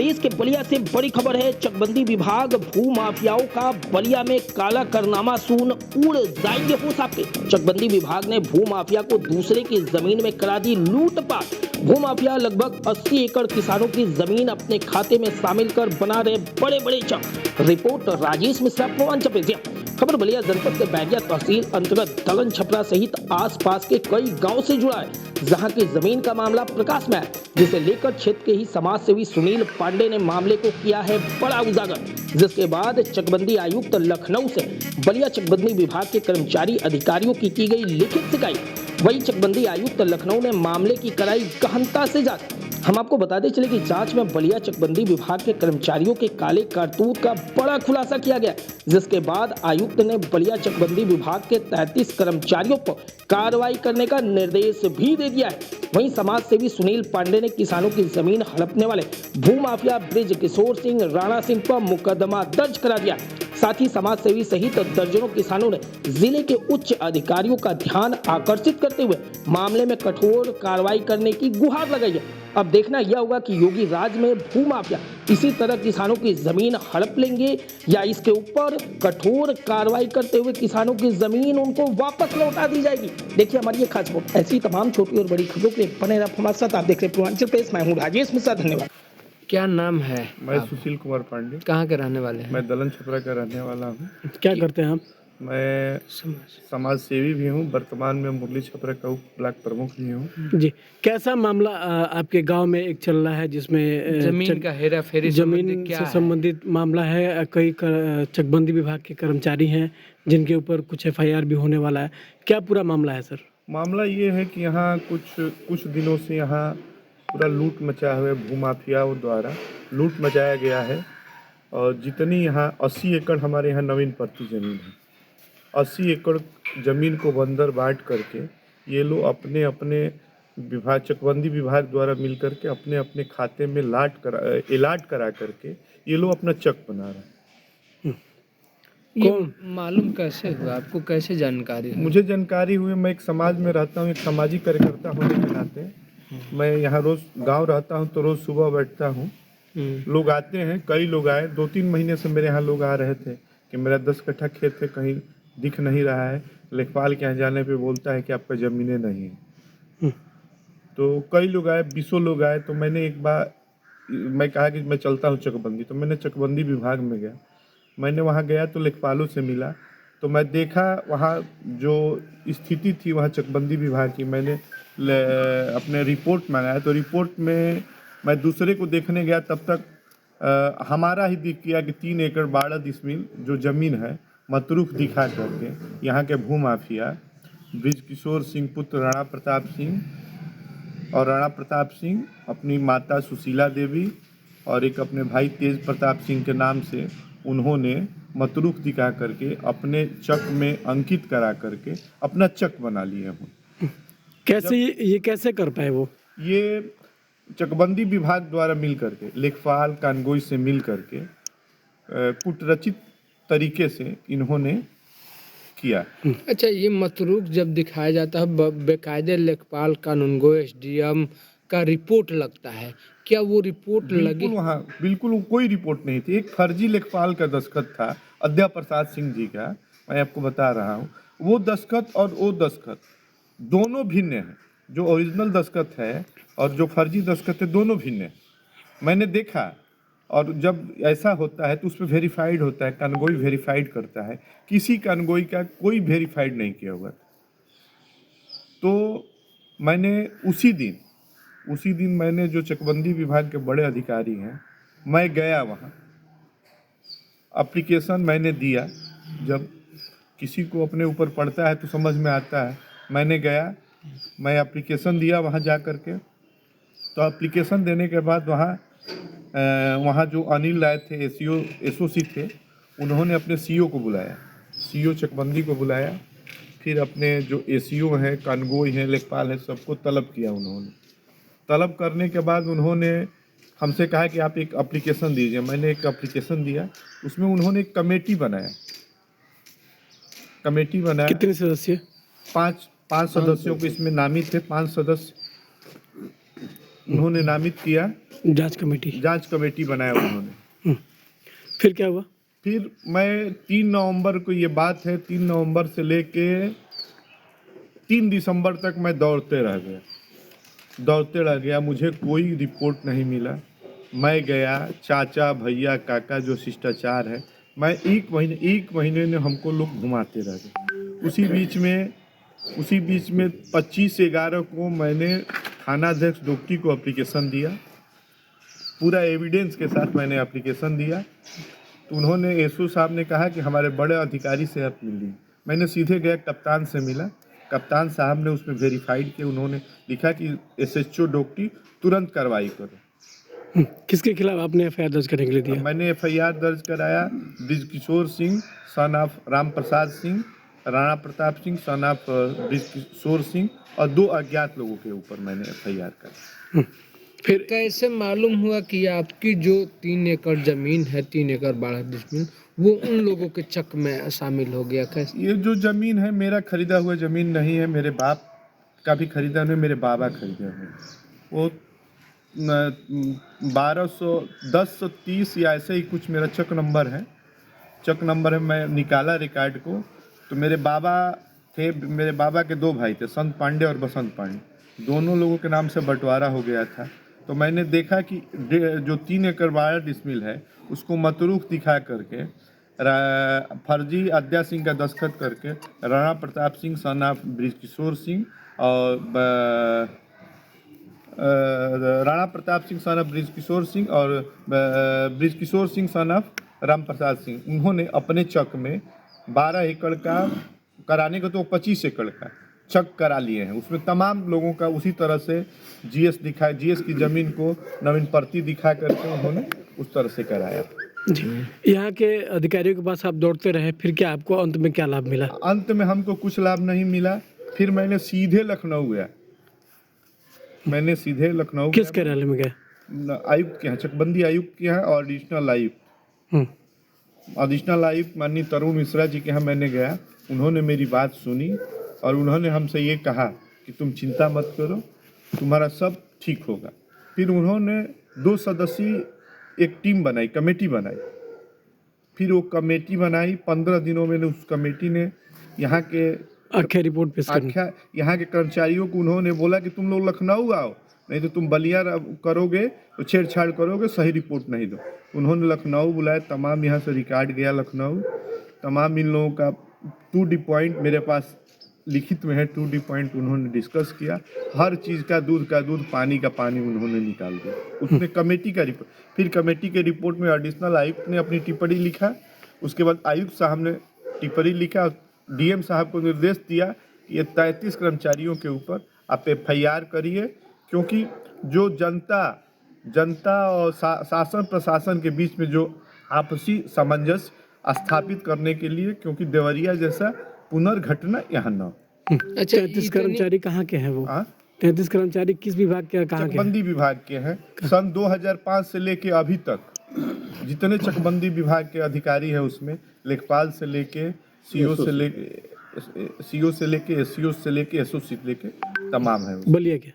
प्रदेश के बलिया से बड़ी खबर है। चकबंदी विभाग भू माफियाओं का बलिया में काला करनामा सुन उड़ जाएंगे होश आपके। चकबंदी विभाग ने भू माफिया को दूसरे की जमीन में करा दी लूटपाट। भू माफिया लगभग 80 एकड़ किसानों की जमीन अपने खाते में शामिल कर बना रहे बड़े बड़े चक। Report Rajesh Mishra, Purvanchal press. खबर बलिया जनपद के बैरिया तहसील अंतर्गत दलन छपरा सहित आसपास के कई गांव से जुड़ा है, जहां की जमीन का मामला प्रकाश में है, जिसे लेकर क्षेत्र के ही समाज सेवी सुनील पांडे ने मामले को किया है बड़ा उजागर। जिसके बाद चकबंदी आयुक्त लखनऊ से बलिया चकबंदी विभाग के कर्मचारी अधिकारियों की गई लिखित शिकायत। वही चकबंदी आयुक्त लखनऊ ने मामले की कराई गहनता से जांच। हम आपको बताते चले कि जांच में बलिया चकबंदी विभाग के कर्मचारियों के काले कारतूत का बड़ा खुलासा किया गया, जिसके बाद आयुक्त ने बलिया चकबंदी विभाग के 33 कर्मचारियों पर कार्रवाई करने का निर्देश भी दे दिया है। वहीं समाज सेवी सुनील पांडे ने किसानों की जमीन हड़पने वाले भू माफिया ब्रिज किशोर सिंह राणा सिंह पर मुकदमा दर्ज करा दिया। साथ ही समाज सेवी सहित दर्जनों किसानों ने जिले के उच्च अधिकारियों का ध्यान आकर्षित करते हुए मामले में कठोर कार्रवाई करने की गुहार लगाई है। अब देखना यह होगा कि योगी राज में भू माफिया इसी तरह किसानों की जमीन हड़प लेंगे या इसके ऊपर कठोर कार्रवाई करते हुए किसानों की जमीन उनको वापस लौटा दी जाएगी। देखिए हमारी ये खास रिपोर्ट। ऐसी तमाम छोटी और बड़ी खबरों के लिए बने रहिए हमारे साथ। आप देख रहे हैं पूर्वांचल प्रेस। मैं हूँ राजेश मिश्रा, धन्यवाद। क्या नाम है? मैं सुशील कुमार पांडे। कहाँ के रहने वाले हैं? मैं दलन छपरा का रहने वाला हूँ। क्या करते हैं आप? मैं समाज सेवी भी हूँ, वर्तमान में मुरली छपरा का उप ब्लॉक प्रमुख भी हूँ। जी, कैसा मामला आपके गांव में एक चल रहा है जिसमें जमीन का हेरा फेरी जमीन से संबंधित मामला है। कई चकबंदी विभाग के कर्मचारी हैं जिनके ऊपर कुछ FIR भी होने वाला है। क्या पूरा मामला है सर? मामला ये है कि यहाँ कुछ दिनों से यहाँ पूरा लूट मचा हुआ है, भू माफियाओं द्वारा लूट मचाया गया है। और जितनी यहाँ 80 एकड़ हमारे यहाँ नवीन पड़ती ज़मीन है, 80 एकड़ ज़मीन को बंदर बांट करके ये लोग अपने अपने विभाग चकबंदी विभाग द्वारा मिल करके अपने अपने खाते में इलाट करा करके ये लोग अपना चक बना रहे हैं। ये मालूम कैसे हुआ आपको? कैसे जानकारी हुई? मुझे जानकारी हुई, मैं एक समाज में रहता हूँ, एक सामाजिक कार्यकर्ता होने के नाते मैं यहाँ रोज़ गांव रहता हूँ, तो रोज़ सुबह बैठता हूँ। लोग आते हैं, कई लोग आए, 2-3 महीने से मेरे यहाँ लोग आ रहे थे कि मेरा 10 कट्ठा खेत है, कहीं दिख नहीं रहा है। लेखपाल के यहाँ जाने पे बोलता है कि आपका ज़मीनें नहीं है। तो कई लोग आए, 20 लोग आए। तो मैंने एक बार मैं कहा कि मैं चलता हूँ चकबंदी, तो मैंने चकबंदी विभाग में गया। मैंने वहाँ गया तो लेखपालों से मिला, तो मैं देखा वहाँ जो स्थिति थी वहाँ चकबंदी विभाग की। मैंने अपने रिपोर्ट मंगाया, तो रिपोर्ट में मैं दूसरे को देखने गया, तब तक हमारा ही दिख गया कि 3 एकड़ 12 डिसमिल जो ज़मीन है मतरूख दिखा करके यहाँ के भू माफिया ब्रिज किशोर सिंह पुत्र राणा प्रताप सिंह और राणा प्रताप सिंह अपनी माता सुशीला देवी और एक अपने भाई तेज प्रताप सिंह के नाम से उन्होंने मतरूख दिखा करके अपने चक में अंकित करा करके अपना चक बना लिए हैं। कैसे ये कैसे कर पाए वो? ये चकबंदी विभाग द्वारा मिल करके, लेखपाल कानगोई से मिल करके कुटरचित तरीके से इन्होंने किया। अच्छा, ये मतरूक जब दिखाया जाता है बेकायदे लेखपाल कानूनगो SDM का रिपोर्ट लगता है, क्या वो रिपोर्ट लगी? वहाँ बिल्कुल कोई रिपोर्ट नहीं थी। एक फर्जी लेखपाल का दस्तखत था अद्या प्रसाद सिंह जी का, मैं आपको बता रहा हूँ। वो दस्तखत और वो दस्तखत दोनों भिन्न हैं। जो ओरिजिनल दस्तखत है और जो फर्जी दस्तखत है दोनों भिन्न हैं। मैंने देखा, और जब ऐसा होता है तो उस पर वेरीफाइड होता है, कानगोई वेरीफाइड करता है। किसी कानगोई का कोई वेरीफाइड नहीं किया हुआ। तो मैंने उसी दिन मैंने जो चकबंदी विभाग के बड़े अधिकारी हैं, मैं गया वहाँ, एप्लीकेशन मैंने दिया। जब किसी को अपने ऊपर पड़ता है तो समझ में आता है। मैंने गया, मैं एप्लीकेशन दिया वहाँ जा कर के। तो एप्लीकेशन देने के बाद वहाँ जो अनिल राय थे, SOC थे, उन्होंने अपने CO को बुलाया, CO चकबंदी को बुलाया। फिर अपने जो ACO हैं, कानगोई हैं, लेखपाल हैं, सबको तलब किया। उन्होंने तलब करने के बाद उन्होंने हमसे कहा कि आप एक एप्लीकेशन दीजिए। मैंने एक एप्लीकेशन दिया, उसमें उन्होंने एक कमेटी बनाया। कितने सदस्य? 5 सदस्यों को इसमें नामित थे। 5 सदस्य उन्होंने नामित किया, जांच कमेटी बनाया उन्होंने। फिर क्या हुआ? फिर मैं 3 नवंबर को, ये बात है 3 नवंबर से लेके 3 दिसंबर तक मैं दौड़ते रह गया, मुझे कोई रिपोर्ट नहीं मिला। मैं गया, चाचा भैया काका जो शिष्टाचार है, मैं एक महीने ने हमको लोग घुमाते रह गए। उसी बीच में 25/11 को मैंने थानाध्यक्ष डोकटी को एप्लीकेशन दिया, पूरा एविडेंस के साथ मैंने एप्लीकेशन दिया। तो उन्होंने एसओ साहब ने कहा कि हमारे बड़े अधिकारी से आप मिलिए। मैंने सीधे गया, कप्तान से मिला। कप्तान साहब ने उसमें वेरीफाइड किया, उन्होंने लिखा कि एसएचओ डोकटी तुरंत कार्रवाई करो। किसके खिलाफ आपने एफआईआर दर्ज करने के लिए दिया? मैंने एफआईआर दर्ज कराया Brijkishore Singh son of Ram Prasad Singh, Rana Pratap Singh son of Brijkishore Singh और 2 अज्ञात लोगों के ऊपर मैंने एफआईआर करा। फिर कैसे मालूम हुआ कि आपकी जो 3 एकड़ जमीन है, 3 एकड़ 12 डिसमिल, वो उन लोगों के चक में शामिल हो गया? कैसे? ये जो जमीन है मेरा खरीदा हुआ जमीन नहीं है, मेरे बाप का भी खरीदा नहीं, मेरे बाबा खरीदे हुए। वो 1210-30 या ऐसे ही कुछ मेरा चक नंबर है। मैं निकाला रिकॉर्ड को, तो मेरे बाबा के 2 भाई थे, संत पांडे और बसंत पांडे, दोनों लोगों के नाम से बंटवारा हो गया था। तो मैंने देखा कि जो 3 एकड़ 12 डिसमिल है उसको मतरूख दिखा करके, फर्जी अद्या सिंह का दस्तखत करके, राणा प्रताप सिंह सन ऑफ ब्रिजकिशोर सिंह और ब्रिजकिशोर सिंह सन ऑफ राम प्रसाद सिंह, उन्होंने अपने चक में 12 एकड़ का कराने को तो 25 एकड़ का चक करा लिए हैं। उसमें तमाम लोगों का उसी तरह से जीएस की ज़मीन को नवीन प्रति दिखा करके उन्होंने उस तरह से कराया। जी, यहाँ के अधिकारियों के पास आप दौड़ते रहे, फिर क्या आपको अंत में क्या लाभ मिला? अंत में हमको कुछ लाभ नहीं मिला। फिर मैंने सीधे लखनऊ गया। किस कार्यालय में गए? आयुक्त के यहाँ, चकबंदी आयुक्त के यहाँ और एडिशनल आयुक्त माननीय तरुण मिश्रा जी के यहाँ मैंने गया। उन्होंने मेरी बात सुनी और उन्होंने हमसे ये कहा कि तुम चिंता मत करो, तुम्हारा सब ठीक होगा। फिर उन्होंने 2 सदस्यीय एक टीम बनाई, कमेटी बनाई। फिर वो कमेटी बनाई, 15 दिनों में उस कमेटी ने यहाँ के रिपोर्ट पेश करनी। यहाँ के कर्मचारियों को उन्होंने बोला कि तुम लोग लखनऊ आओ, नहीं तो तुम बलिया करोगे तो छेड़छाड़ करोगे, सही रिपोर्ट नहीं दो। उन्होंने लखनऊ बुलाया, तमाम यहाँ से रिकॉर्ड गया लखनऊ। तमाम इन लोगों का 2D पॉइंट मेरे पास लिखित में है, 2D पॉइंट उन्होंने डिस्कस किया। हर चीज़ का दूध, पानी का पानी उन्होंने निकाल दिया। उसने कमेटी का रिपोर्ट, फिर कमेटी के रिपोर्ट में एडिशनल आयुक्त ने अपनी टिप्पणी लिखा। उसके बाद आयुक्त साहब ने टिप्पणी लिखा, डीएम साहब को निर्देश दिया कि ये 33 कर्मचारियों के ऊपर आप एफआईआर करिए, क्योंकि जो जनता और शासन प्रशासन के बीच में जो आपसी सामंजस्य स्थापित करने के लिए, क्योंकि देवरिया जैसा पुनर्घटना यहाँ न। अच्छा, 33 कर्मचारी कहाँ के हैं वो? 33 कर्मचारी किस विभाग के, कहाँ के? चकबंदी विभाग के हैं। सन 2005 से लेके अभी तक जितने चकबंदी विभाग के अधिकारी हैं उसमें लेखपाल से लेके सीओ से लेके एससीओ से लेके एसओ से लेके तमाम है। बोलिए क्या?